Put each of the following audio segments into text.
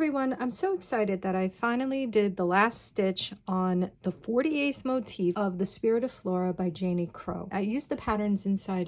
everyone, I'm so excited that I finally did the last stitch on the 48th motif of The Spirit of Flora by Janie Crow. I used the patterns inside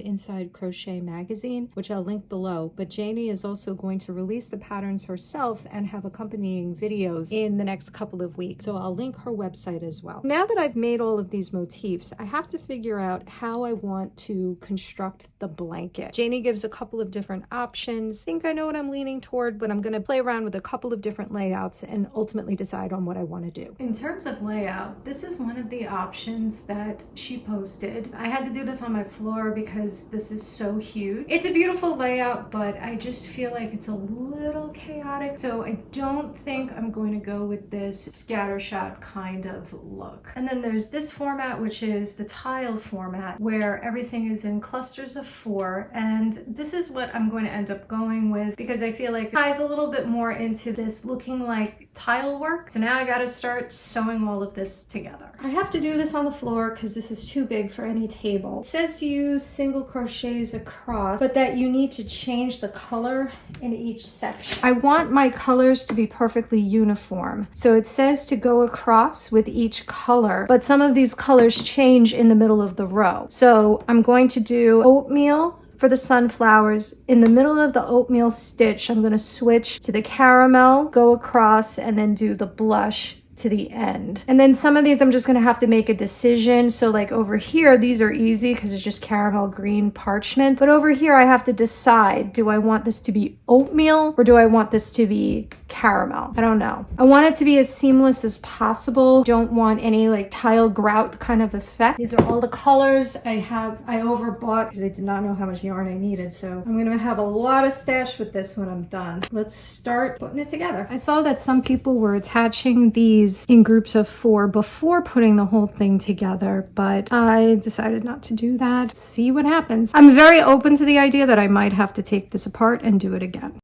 Crochet magazine, which I'll link below, but Janie is also going to release the patterns herself and have accompanying videos in the next couple of weeks, so I'll link her website as well. Now that I've made all of these motifs, I have to figure out how I want to construct the blanket. Janie gives a couple of different options. I think I know what I'm leaning toward, but I'm going to play around with a couple of different layouts and ultimately decide on what I want to do. In terms of layout, this is one of the options that she posted. I had to do this on my floor because this is so huge. It's a beautiful layout, but I just feel like it's a little chaotic, so I don't think I'm going to go with this scattershot kind of look. And then there's this format, which is the tile format, where everything is in clusters of 4, and this is what I'm going to end up going with because I feel like it ties a little bit more into this looking like tile work. So now I got to start sewing all of this together. I have to do this on the floor because this is too big for any table. It says to use single crochets across, but that you need to change the color in each section. I want my colors to be perfectly uniform. So it says to go across with each color, but some of these colors change in the middle of the row. So I'm going to do oatmeal for the sunflowers. In the middle of the oatmeal stitch, I'm going to switch to the caramel, go across, and then do the blush to the end. And then some of these I'm just going to have to make a decision. So like over here, these are easy because it's just caramel green parchment. But over here, I have to decide, do I want this to be oatmeal or do I want this to be caramel? I don't know. I want it to be as seamless as possible. Don't want any like tile grout kind of effect. These are all the colors I overbought because I did not know how much yarn I needed. So I'm going to have a lot of stash with this when I'm done. Let's start putting it together. I saw that some people were attaching these in groups of 4 before putting the whole thing together, but I decided not to do that. See what happens. I'm very open to the idea that I might have to take this apart and do it again.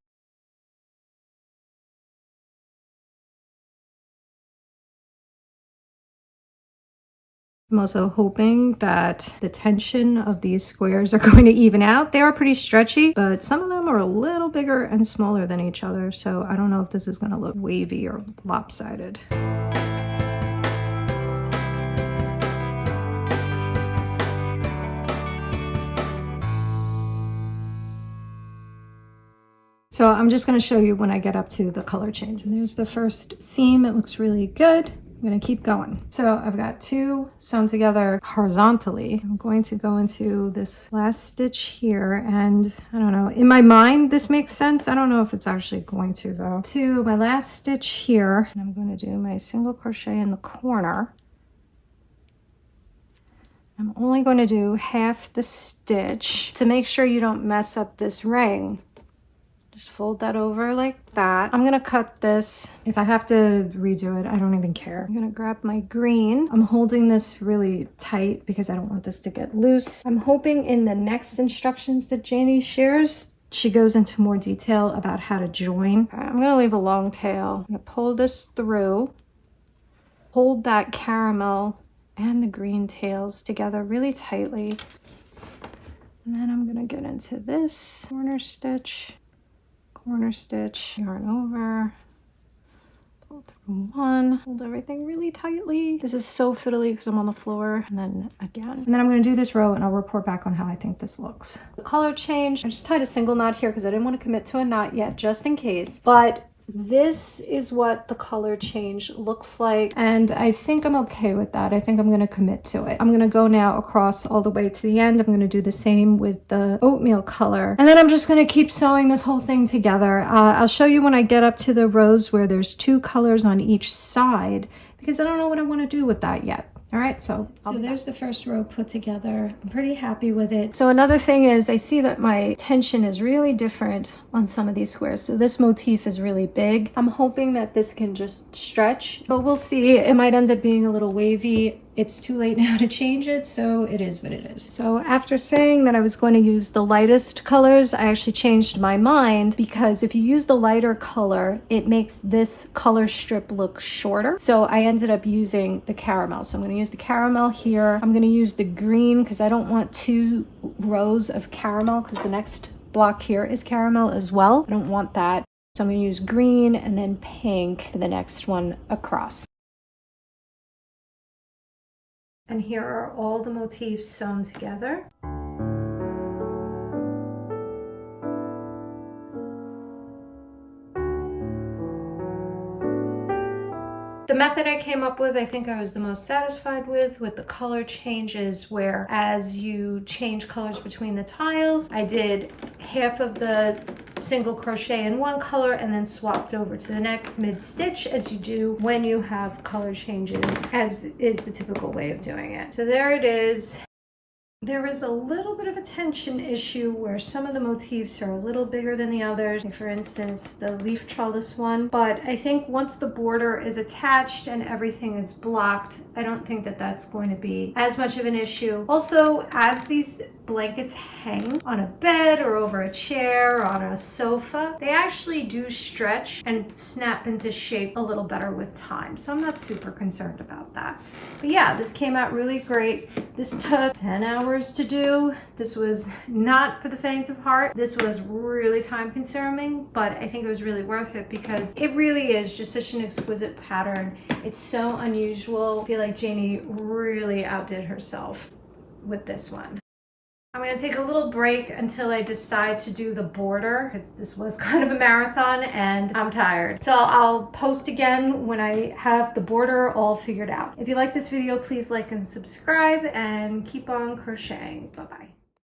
I'm also hoping that the tension of these squares are going to even out. They are pretty stretchy, but some of them are a little bigger and smaller than each other, so I don't know if this is going to look wavy or lopsided. So I'm just going to show you when I get up to the color change. And there's the first seam. It looks really good. I'm going to keep going. So I've got 2 sewn together horizontally. I'm going to go into this last stitch here, and I don't know, in my mind this makes sense. I don't know if it's actually going to though. To my last stitch here, and I'm going to do my single crochet in the corner. I'm only going to do half the stitch to make sure you don't mess up this ring. Just fold that over like that. I'm gonna cut this. If I have to redo it, I don't even care. I'm gonna grab my green. I'm holding this really tight because I don't want this to get loose. I'm hoping in the next instructions that Janie shares, she goes into more detail about how to join. I'm gonna leave a long tail. I'm gonna pull this through, hold that caramel and the green tails together really tightly. And then I'm gonna get into this corner stitch, yarn over, pull through 1, hold everything really tightly. This is so fiddly because I'm on the floor, and then again. And then I'm going to do this row and I'll report back on how I think this looks. The color change, I just tied a single knot here because I didn't want to commit to a knot yet, just in case. But this is what the color change looks like, and I think I'm okay with that. I think I'm going to commit to it. I'm going to go now across all the way to the end. I'm going to do the same with the oatmeal color, and then I'm just going to keep sewing this whole thing together. I'll show you when I get up to the rows where there's 2 colors on each side, because I don't know what I want to do with that yet. All right, so there's the first row put together. I'm pretty happy with it. So another thing is I see that my tension is really different on some of these squares. So this motif is really big. I'm hoping that this can just stretch, but we'll see. It might end up being a little wavy. It's too late now to change it, so it is what it is. So after saying that I was going to use the lightest colors, I actually changed my mind because if you use the lighter color, it makes this color strip look shorter. So I ended up using the caramel. So I'm going to use the caramel here. I'm going to use the green because I don't want 2 rows of caramel because the next block here is caramel as well. I don't want that. So I'm going to use green and then pink for the next one across. And here are all the motifs sewn together. The method I came up with, I think I was the most satisfied with the color changes, where as you change colors between the tiles, I did half of the single crochet in one color and then swapped over to the next mid-stitch, as you do when you have color changes, as is the typical way of doing it. So there it is. There is a little bit of a tension issue where some of the motifs are a little bigger than the others. Like for instance, the leaf trellis one. But I think once the border is attached and everything is blocked, I don't think that that's going to be as much of an issue. Also, as these blankets hang on a bed or over a chair or on a sofa, they actually do stretch and snap into shape a little better with time. So I'm not super concerned about that. But yeah, this came out really great. This took 10 hours to do. This was not for the faint of heart. This was really time consuming, but I think it was really worth it because it really is just such an exquisite pattern. It's so unusual. I feel like Janie really outdid herself with this one. I'm going to take a little break until I decide to do the border, because this was kind of a marathon and I'm tired. So I'll post again when I have the border all figured out. If you like this video, please like and subscribe and keep on crocheting. Bye-bye.